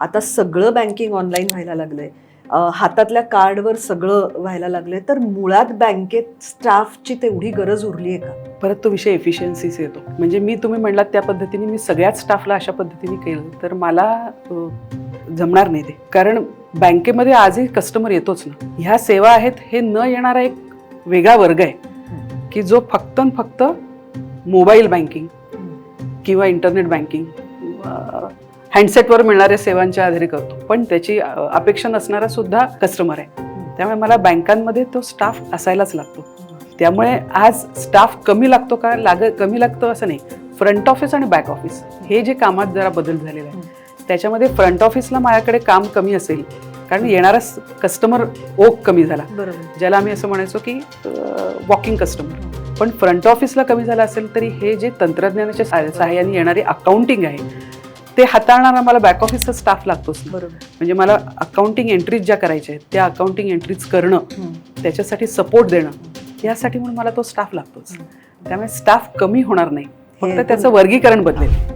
आता सगळं banking online व्हायला लागलंय, हातातल्या कार्डवर सगळं व्हायला लागलंय, तर मुळात बँकेत स्टाफची तेवढी गरज उरली आहे का? परत तो विषय एफिशियन्सीच येतो. म्हणजे तुम्ही म्हणलात त्या पद्धतीने मी सगळ्याच स्टाफला अशा पद्धतीने केलं तर मला जमणार नाही ते. कारण बँकेमध्ये आजही कस्टमर येतोच ना. ह्या सेवा आहेत हे न येणारा एक वेगळा वर्ग आहे की जो फक्त मोबाईल बँकिंग किंवा इंटरनेट बँकिंग हँडसेटवर मिळणाऱ्या सेवांच्या आधारे करतो, पण त्याची अपेक्षा नसणारा सुद्धा कस्टमर आहे. त्यामुळे मला बँकांमध्ये तो स्टाफ असायलाच लागतो. त्यामुळे आज स्टाफ कमी लागतो का कमी लागतो असं नाही. फ्रंट ऑफिस आणि बॅक ऑफिस हे जे कामात जरा बदल झालेला आहे, त्याच्यामध्ये फ्रंट ऑफिसला माझ्याकडे काम कमी असेल कारण येणारा कस्टमर ओघ कमी झाला, ज्याला आम्ही असं म्हणायचो की वॉकिंग कस्टमर. पण फ्रंट ऑफिसला कमी झालं असेल तरी हे जे तंत्रज्ञानाच्या सहाय्याने येणारी अकाउंटिंग आहे ते हाताळणारा मला बॅक ऑफिसचा स्टाफ लागतोच. म्हणजे मला अकाउंटिंग एंट्रीज ज्या करायच्या आहेत त्या अकाउंटिंग एंट्रीज करणं, त्याच्यासाठी सपोर्ट देणं, यासाठी म्हणून मला तो स्टाफ लागतोच. त्यामुळे स्टाफ कमी होणार नाही, फक्त त्याचं वर्गीकरण बदलेल.